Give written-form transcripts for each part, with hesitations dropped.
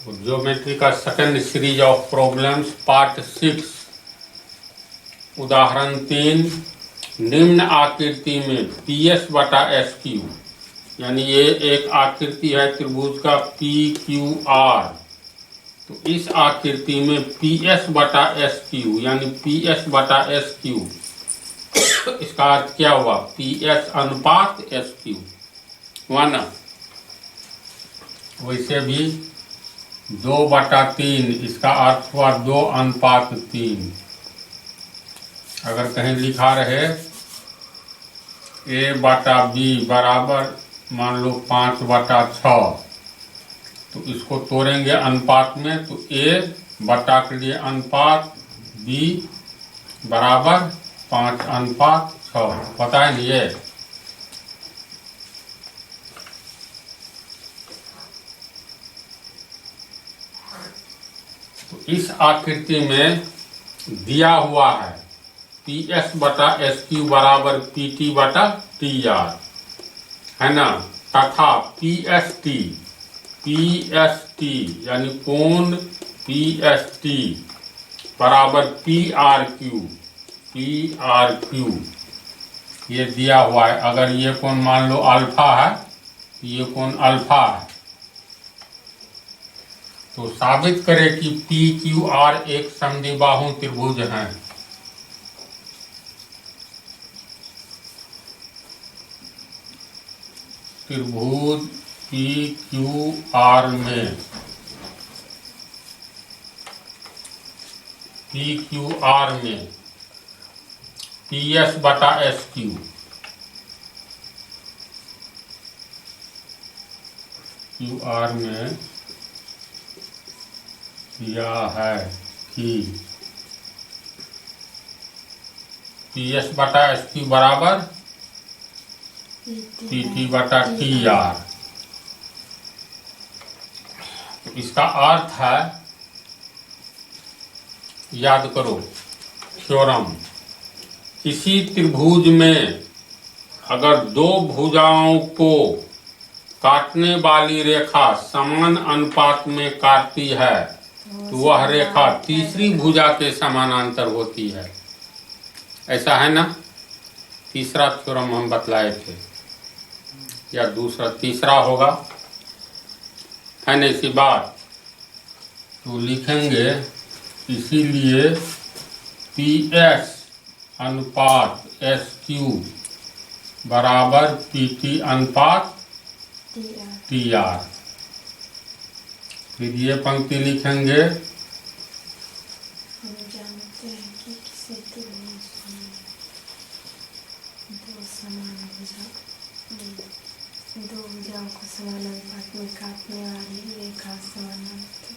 Geometry का second series of problems part 6। उदाहरण 3, निम्न आकृति में PS बटा SQ, यानी ये एक आकृति है त्रिभुज का PQR। तो इस आकृति में PS बटा SQ यानी PS बटा SQ, इसका अर्थ क्या हुआ? PS अनुपात SQ हुआ ना। वैसे भी 2/3, इसका अर्थ हुआ 2:3। अगर कहीं लिखा रहे A/B बराबर मान लो 5/6, तो इसको तोड़ेंगे अनुपात में, तो A बटा के लिए अनुपात, B बराबर 5:6। पता है नहीं ये? तो इस आकृति में दिया हुआ है PS बटा SQ बराबर PT बटा TR, है ना, तथा PST यानी कोण PST बराबर PRQ ये दिया हुआ है। अगर ये कोण मान लो अल्फा है, ये कोण अल्फा है, तो साबित करें कि PQR एक समद्विबाहु त्रिभुज है। त्रिभुज PQR में PS बटा SQ QR में दिया है कि PS बटा SQ बराबर PT बटा TR। तो इसका अर्थ है, याद करो थ्योरम, किसी त्रिभुज में अगर दो भुजाओं को काटने वाली रेखा समान अनुपात में काटती है तो वह रेखा तीसरी भुजा के समानांतर होती है। ऐसा है ना? तीसरा थ्योरम हम बतलाए थे, या तीसरा होगा, है ना इसी बात। तो लिखेंगे इसीलिए PS अनुपात SQ बराबर PT अनुपात TR। फिर ये पंक्ति लिखेंगे, हम जानते हैं कि किसी त्रिभुज में दो भुजाओं को समान अनुपात में काटने वाली रेखा समानांतर।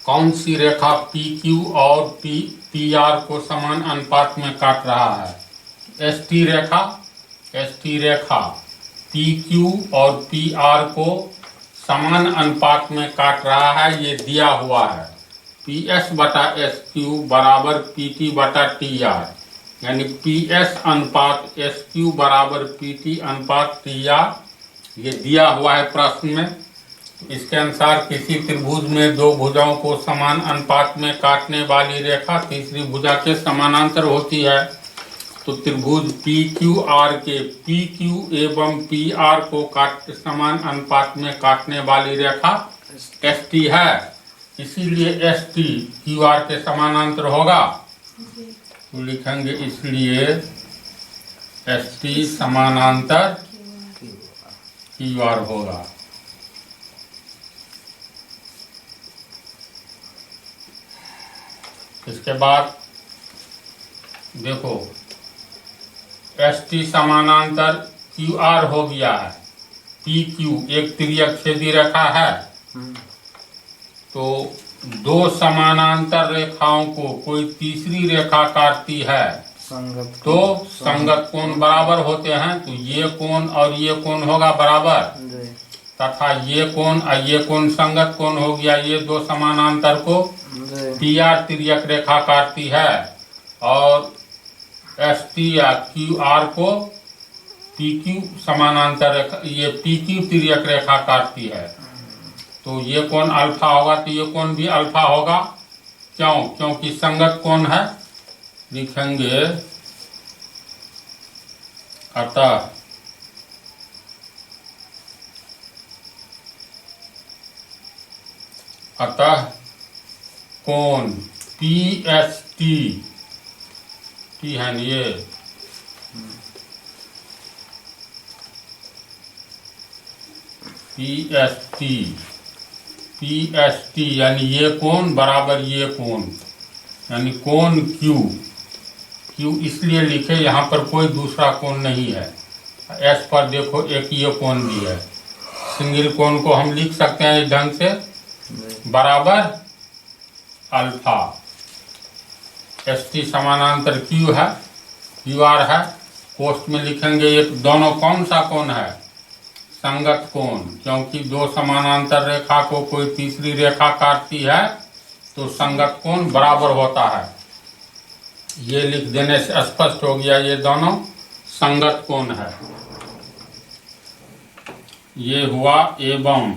कौन सी रेखा PQ और PR को समान अनुपात में काट रहा है? ST रेखा PQ और PR को समान अनुपात में काट रहा है। ये दिया हुआ है PS बटा SQ बराबर PT बटा TR, यानी PS अनुपात SQ बराबर PT अनुपात TR, ये दिया हुआ है प्रश्न में। इसके अनुसार किसी त्रिभुज में दो भुजाओं को समान अनुपात में काटने वाली रेखा तीसरी भुजा के समानांतर होती है। तो त्रिभुज PQR के PQ एवं PR को समान अनुपात में काटने वाली रेखा ST है, इसीलिए ST QR के समानांतर होगा। तो लिखेंगे इसलिए एस टी समानांतर क्यू आर होगा। इसके बाद देखो एस टी समानांतर क्यू आर हो गया है, पी क्यू एक तिर्यक छेदी रेखा है, तो दो समानांतर रेखाओं को कोई तीसरी रेखा काटती है तो संगत कोण बराबर होते हैं। तो ये कोण और ये कोण होगा बराबर, तथा ये कोण और ये कोण संगत कोण हो गया। ये दो समानांतर को पी आर तिर्यक रेखा काटती है और एस टी या क्यू आर को पी क्यू समानांतर रेखा, ये पी क्यू तिर्यक रेखा काटती है। तो ये कोण अल्फा होगा, तो ये कोण भी अल्फा होगा। क्यों? क्योंकि संगत कोण है। लिखेंगे अतः कोण पी एस टी है न, ये पी एस टी यानी ये कोण बराबर ये कोण, यानी कोण क्यू इसलिए लिखे, यहाँ पर कोई दूसरा कोण नहीं है। एस पर देखो एक ये कोण भी है। सिंगल कोण को हम लिख सकते हैं इस ढंग से, बराबर अल्फा। एस टी समानांतर क्यू है, क्यू आर है। पोस्ट में लिखेंगे ये दोनों कौन सा कोण है? संगत कोण, क्योंकि दो समानांतर रेखा को कोई तीसरी रेखा काटती है तो संगत कोण बराबर होता है। ये लिख देने से स्पष्ट हो गया, ये दोनों संगत कोण है। ये हुआ एवं।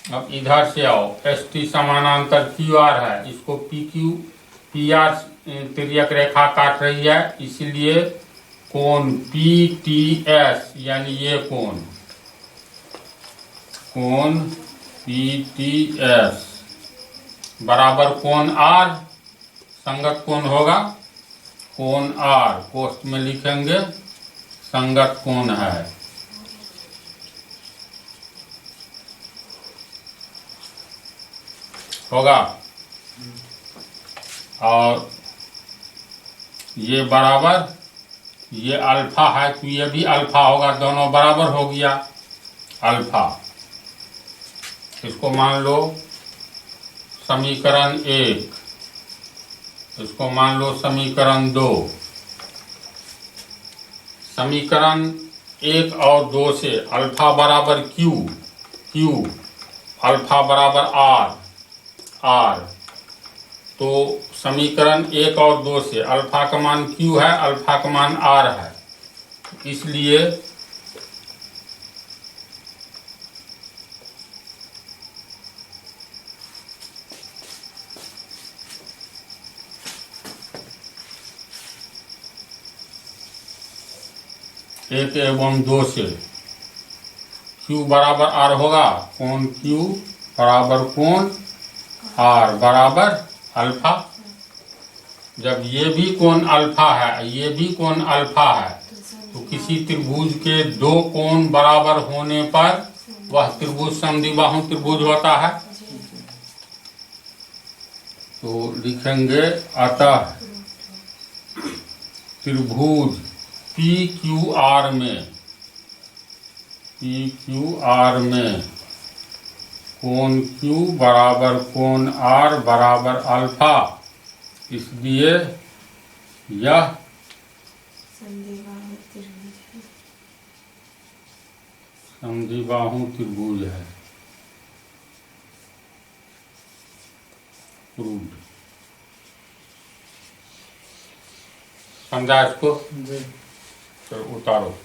अब इधर से आओ, एस टी समानांतर क्यू आर है, इसको पी आर तिर्यक रेखा काट रही है, इसलिए कोण पी टी एस यानी ये कोण पी टी एस बराबर कोण आर, संगत कोण होगा कोण आर। पोस्ट में लिखेंगे संगत कोण है। होगा। और ये बराबर ये अल्फा है, तो ये भी अल्फा होगा, दोनों बराबर हो गया अल्फा। इसको मान लो समीकरण 1, इसको मान लो समीकरण 2। समीकरण 1 और 2 से अल्फा बराबर क्यू अल्फा बराबर आर, तो समीकरण 1 और 2 से अल्फा का मान क्यू है, अल्फा का मान आर है, इसलिए एक एवं 2 से क्यू बराबर आर होगा, कोण क्यू बराबर कोण आर बराबर अल्फा। जब ये भी कोण अल्फा है, ये भी कोण अल्फा है, तो किसी त्रिभुज के दो कोण बराबर होने पर वह त्रिभुज समद्विबाहु त्रिभुज होता है। तो लिखेंगे अतः त्रिभुज पी क्यू आर में कोण क्यू बराबर कोण आर बराबर अल्फा, इसलिए यह समद्विबाहु त्रिभुज है। प्रूव्ड। समझा इसको? चलो उतारो।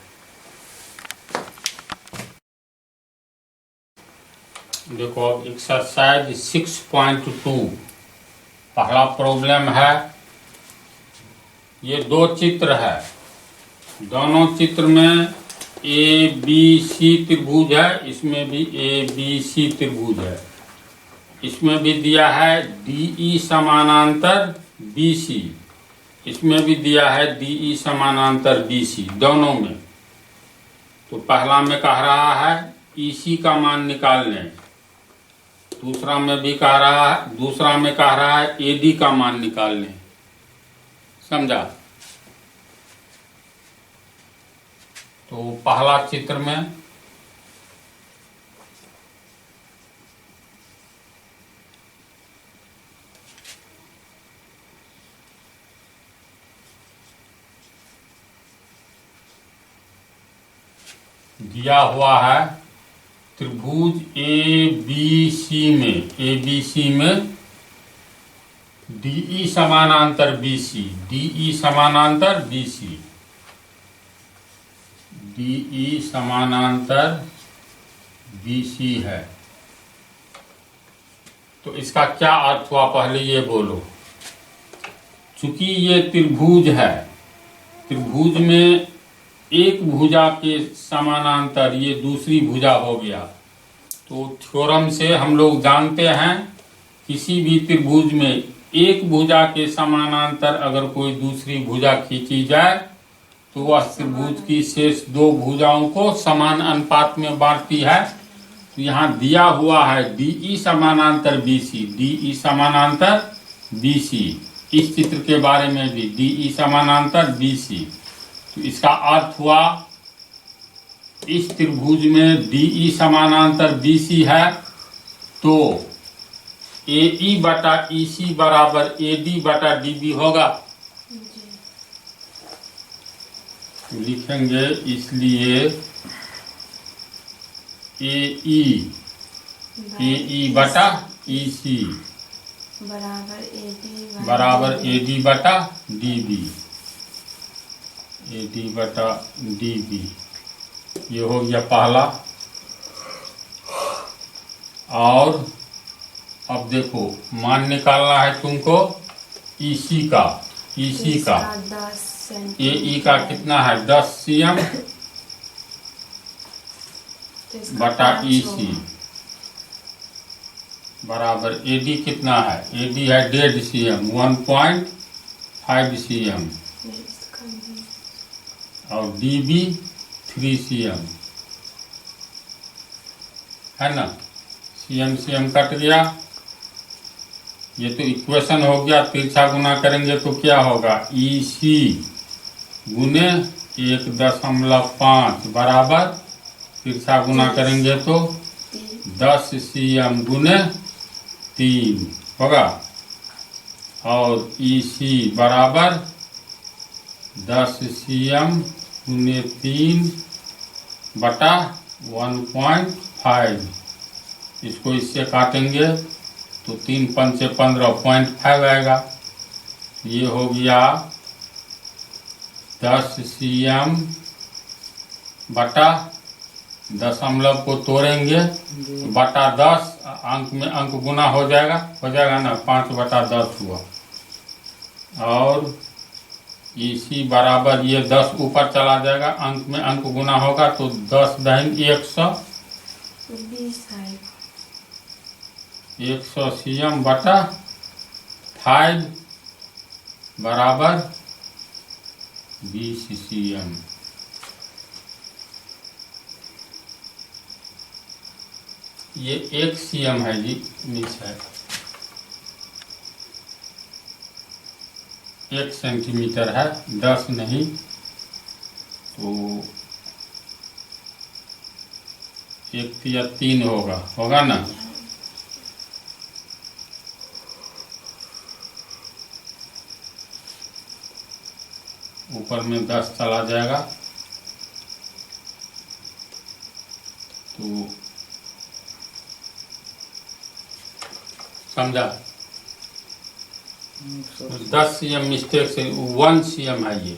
देखो अब एक्सरसाइज 6.2 पहला प्रॉब्लम है। ये दो चित्र है, दोनों चित्र में ए बी सी त्रिभुज है, इसमें भी ए बी सी त्रिभुज है। इसमें भी दिया है डी ई समानांतर बी सी, इसमें भी दिया है DE समानांतर BC, दोनों में। तो पहला में कह रहा है EC का मान निकाल लें, दूसरा में कह रहा है AD का मान निकाल लें। समझा? तो पहला चित्र में दिया हुआ है त्रिभुज ABC में DE समानांतर BC, DE समानांतर BC है। तो इसका क्या अर्थ हुआ, पहले ये बोलो। चूंकि ये त्रिभुज है, त्रिभुज में एक भुजा के समानांतर ये दूसरी भुजा हो गया। तो थ्योरम से हम लोग जानते हैं किसी भी त्रिभुज में एक भुजा के समानांतर अगर कोई दूसरी भुजा खींची जाए तो वह त्रिभुज की शेष दो भुजाओं को समान अनुपात में बांटती है। तो यहाँ दिया हुआ है DE समानांतर BC, इस चित्र के बारे में भी DE समानांतर BC। तो इसका अर्थ हुआ इस त्रिभुज में DE समानांतर BC है, तो AE बटा EC बराबर AD बटा DB होगा। लिखेंगे, इसलिए AE बटा EC बराबर AD बटा DB, AD बटा DB। ये हो गया पहला। और अब देखो मान निकालना है तुमको EC का AE का कितना है 10 cm बटा EC बराबर AD कितना है, AD है 1.5 cm 1.5 cm और DB 3 cm है ना। cm कट गया। ये तो इक्वेशन हो गया। तिरछा गुना करेंगे तो क्या होगा, EC गुने 1.5 बराबर, तिरछा गुना करेंगे तो 10 cm गुने 3 होगा। और EC बराबर 10 cm गुने 3 बटा 1.5। इसको इससे काटेंगे तो 3 पंचे 15.5 आएगा। ये हो गया 10 cm बटा, दशमलव को तोड़ेंगे बटा 10, अंक में अंक गुना हो जाएगा ना, 5/10 हुआ। और EC बराबर ये 10 ऊपर चला जाएगा, अंक में अंक गुना होगा तो 10 दहिन 100 cm बटा 5 बराबर 20 cm। ये 1 cm है जी, नीचे है 1 सेंटीमीटर है, 10 नहीं। तो 1 या 3 होगा ना। ऊपर में 10 चला जाएगा तो समझा। 10 cm मिस्टेक से 1 cm है ये।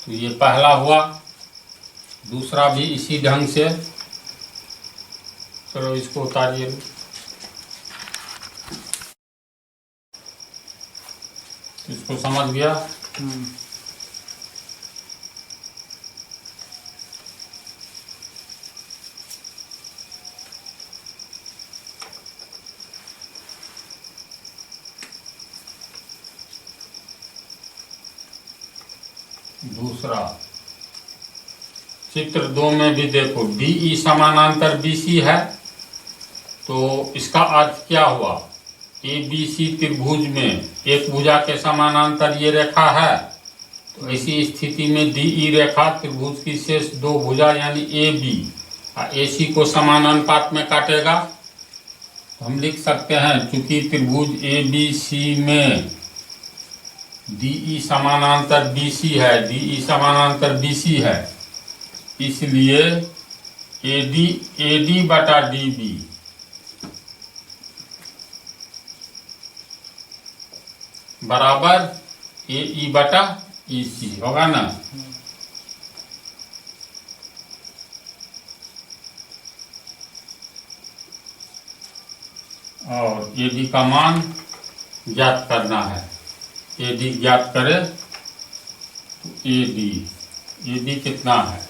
तो ये पहला हुआ। दूसरा भी इसी ढंग से। चलो इसको उतारिए। इसको समझ गया। दूसरा चित्र 2 में भी देखो DE समानांतर BC है, तो इसका अर्थ क्या हुआ? ABC त्रिभुज में एक भुजा के समानांतर ये रेखा है, तो ऐसी स्थिति में DE रेखा त्रिभुज की शेष दो भुजा यानी AB और AC को समान अनुपात में काटेगा। हम लिख सकते हैं चूंकि त्रिभुज ABC में DE समानांतर BC है, DE समानांतर BC है, इसलिए AD बटा DB बराबर AE बटा EC होगा ना। और AD का मान ज्ञात करना है। AD ज्ञात करे तो AD कितना है?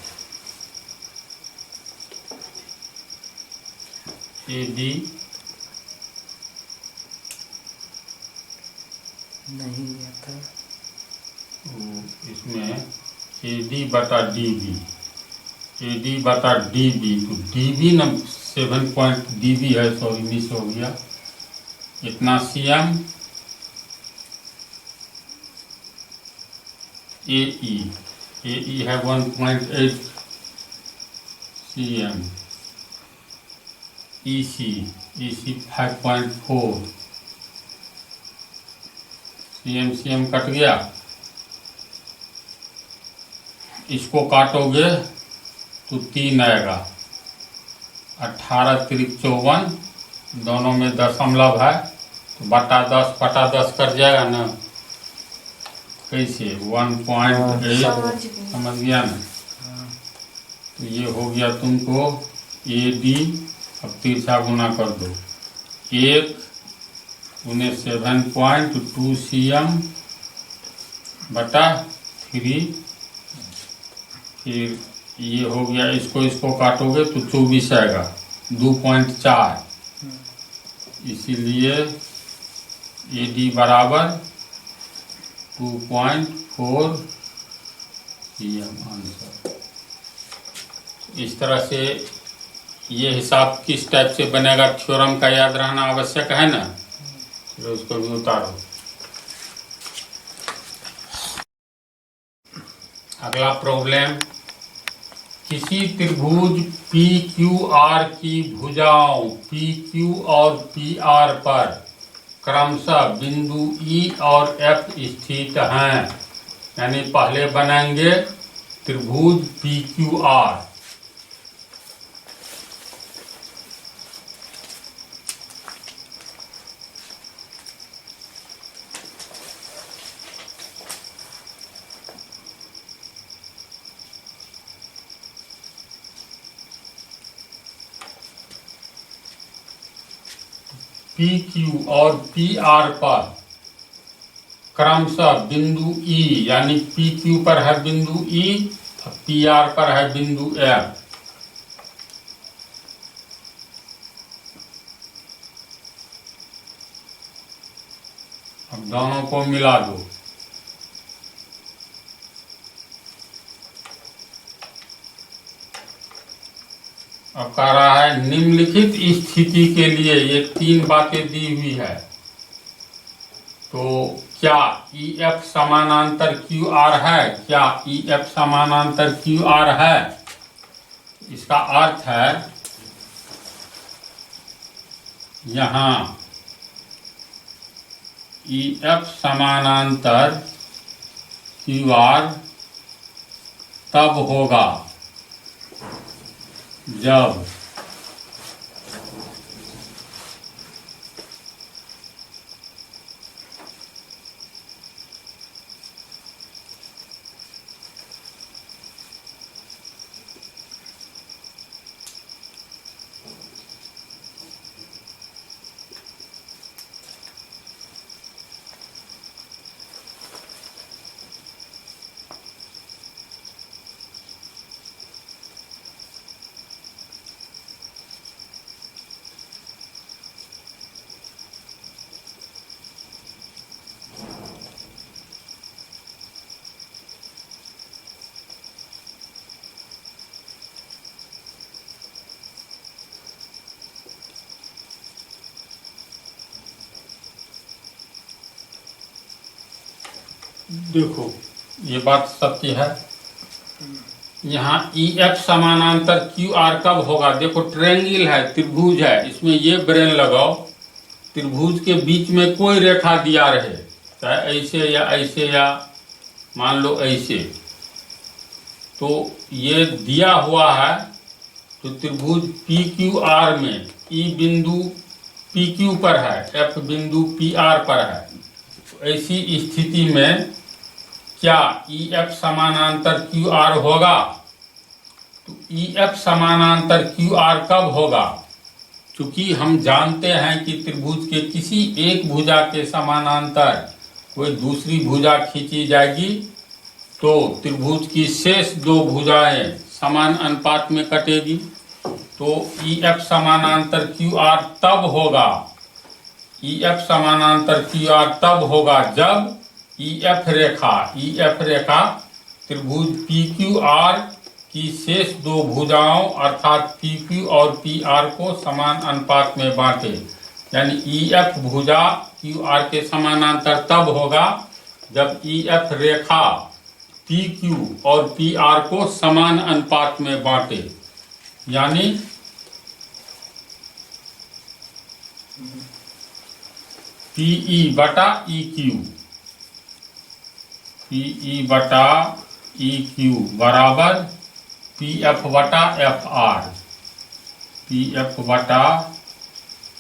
AD नहीं आता, इसमें AD बटा DB, AD बटा DB, तो DB न 7 पॉइंट DB है, सॉरी मिस हो गया, इतना CM AE है 1.8 CM, EC 5.4 CM कट गया। इसको काटोगे तो 3 आएगा, 18 3 54, दोनों में दशमलव है तो बटा 10 कर जाएगा ना। कैसे? 1.8 समझ गया ना। तो ये हो गया तुमको AD, अब तिरछा गुना कर दो, 1 उन्हें 7.2 CM बटा 3, फिर ये हो गया, इसको काटोगे तो 24 आएगा, 2.4, इसीलिए AD बराबर 2.4 CM आंसर। इस तरह से ये हिसाब किस टाइप से बनेगा थ्योरम का याद रहना आवश्यक है ना। फिर उसको भी उतारो। अगला प्रॉब्लम, किसी त्रिभुज PQR की भुजाओं PQ और PR पर क्रमशः बिंदु E और F स्थित हैं। यानी पहले बनाएंगे त्रिभुज PQR, PQ और PR पर क्रमशः बिंदु E, यानी PQ पर है बिंदु E और PR पर है बिंदु F। अब दोनों को मिला दो, अब कह रहा है निम्नलिखित स्थिति के लिए ये 3 बातें दी हुई है, तो क्या EF समानांतर QR है? क्या EF समानांतर QR है? इसका अर्थ है यहाँ EF समानांतर QR तब होगा जब देखो ये बात सत्य है। यहाँ ई एफ समानांतर क्यू आर कब होगा? देखो ट्रायंगल है, त्रिभुज है, इसमें ये ब्रेन लगाओ, त्रिभुज के बीच में कोई रेखा दिया रहे, चाहे ऐसे या मान लो ऐसे, तो ये दिया हुआ है, तो त्रिभुज पी क्यू आर में ई बिंदु पी क्यू पर है, एफ बिंदु पी आर पर है, तो ऐसी स्थिति में क्या ई एफ समानांतर क्यू आर होगा? तो ई एफ समानांतर क्यू आर कब होगा? क्योंकि हम जानते हैं कि त्रिभुज के किसी एक भुजा के समानांतर कोई दूसरी भुजा खींची जाएगी तो त्रिभुज की शेष दो भुजाएं समान अनुपात में कटेगी। तो ई एफ समानांतर क्यू आर तब होगा, ई एफ समानांतर क्यू आर तब होगा जब ई एफ रेखा त्रिभुज पी क्यू आर की शेष दो भुजाओं अर्थात पी क्यू और पी आर को समान अनुपात में बांटे। यानी ई एफ भुजा क्यू आर के समानांतर तब होगा जब ई एफ रेखा पी क्यू और पी आर को समान अनुपात में बांटे। यानी पीई बटा ई क्यू, पीई बटा ई क्यू बराबर पी एफ बटा एफ आर, पी एफ बटा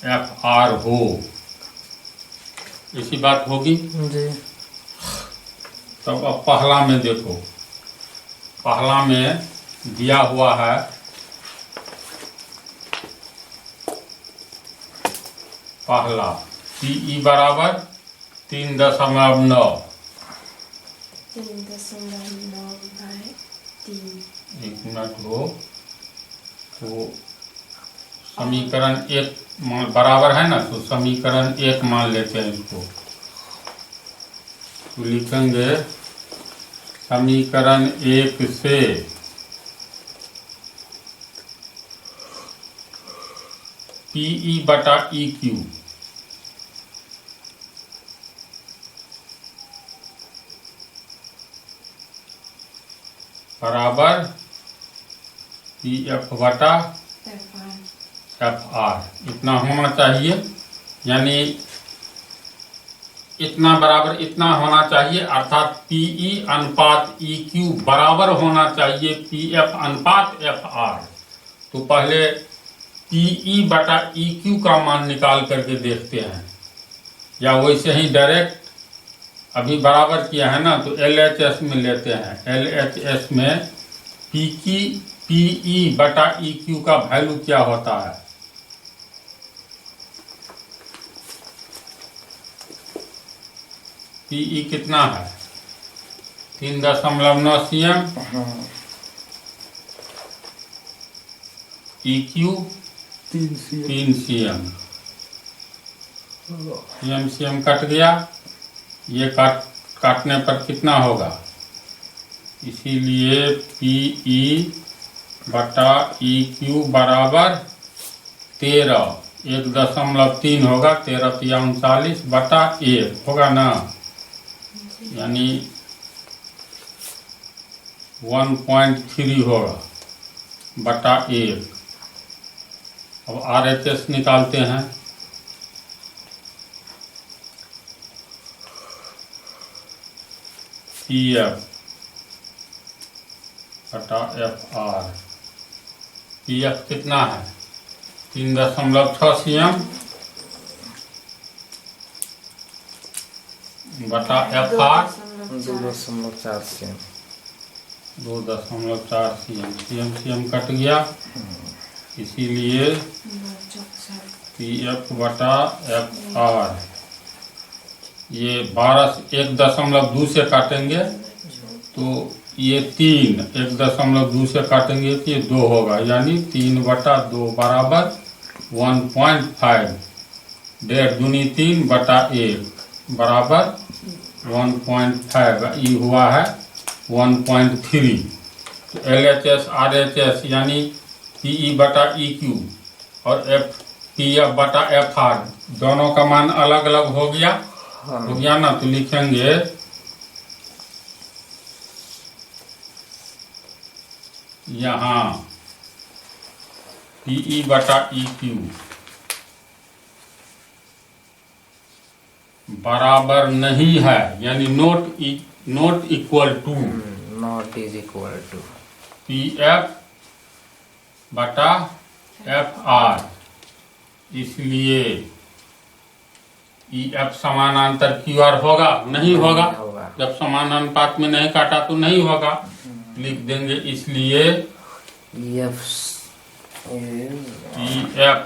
एफ आर हो। ऐसी बात होगी जी। तब अब पहला में देखो, पहला में दिया हुआ है पहला पीई बराबर 3.9, 3.9/3। एक मिनट हो, तो समीकरण एक मान बराबर है ना, तो समीकरण एक मान लेते हैं इसको, तो लिखेंगे समीकरण एक से पीई बटा ई क्यू बराबर पी एफ बटा एफ आर, इतना होना चाहिए। यानी इतना बराबर इतना होना चाहिए, अर्थात पीई अनुपात ई क्यू बराबर होना चाहिए पी एफ अनुपात एफ आर। तो पहले पीई बटा ई क्यू का मान निकाल करके देखते हैं, या वैसे ही डायरेक्ट अभी बराबर किया है ना, तो LHS में लेते हैं। LHS में पीई बटा ई क्यू का वैल्यू क्या होता है? पीई कितना है? 3.9 cm, E Q 3 cm, cm cut गया, ये काटने पर कितना होगा? इसीलिए पीई बटा ई क्यू बराबर 13, 1.3 होगा, 13×3 बटा 1 होगा ना, यानी 1.3 होगा बटा 1। अब RHS निकालते हैं, PF बटा एफ आर, PF कितना है? 3.6 cm बटा F R 2.4 cm, 2.4 cm, cm cut गया, इसीलिए PF बटा एफ आर ये 1.2 से काटेंगे तो ये 3, 1.2 से काटेंगे तो ये 2 होगा, यानी 3/2 बराबर 1.5, 1.5 3 बटा 1 बराबर 1.5, ये हुआ है 1.3। तो LHS RHS यानी PE बटा EQ और PF बटा FR दोनों का मान अलग अलग हो गया, हो गया ना, तो लिखेंगे यहाँ PE बटा EQ बराबर नहीं है, यानी not equal to not is equal to PF बटा FR, इसलिए EF समानांतर QR होगा? नहीं होगा। होगा। जब समान अनुपात में नहीं काटा तो नहीं होगा। लिख देंगे इसलिए EF EF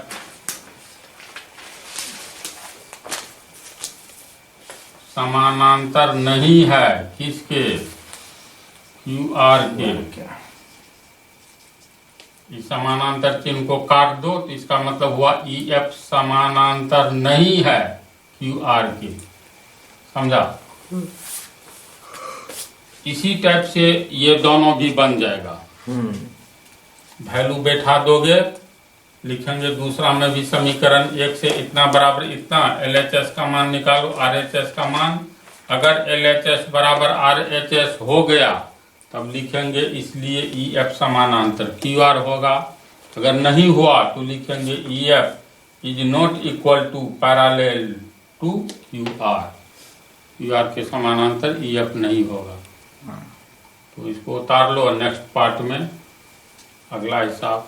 समानांतर नहीं है किसके? QR के। इस समानांतर चिन्ह को काट दो तो इसका मतलब हुआ EF समानांतर नहीं है QR के। समझा? इसी टाइप से ये दोनों भी बन जाएगा। वैल्यू बैठा दोगे, लिखेंगे दूसरा में भी समीकरण, एक से इतना बराबर इतना, LHS का मान निकालो, RHS का मान। अगर LHS बराबर RHS हो गया तब लिखेंगे इसलिए EF समानांतर QR होगा। अगर नहीं हुआ तो लिखेंगे EF is not equal to parallel to QR। QR के समानांतर EF नहीं होगा। तो इसको उतार लो, नेक्स्ट पार्ट में अगला हिसाब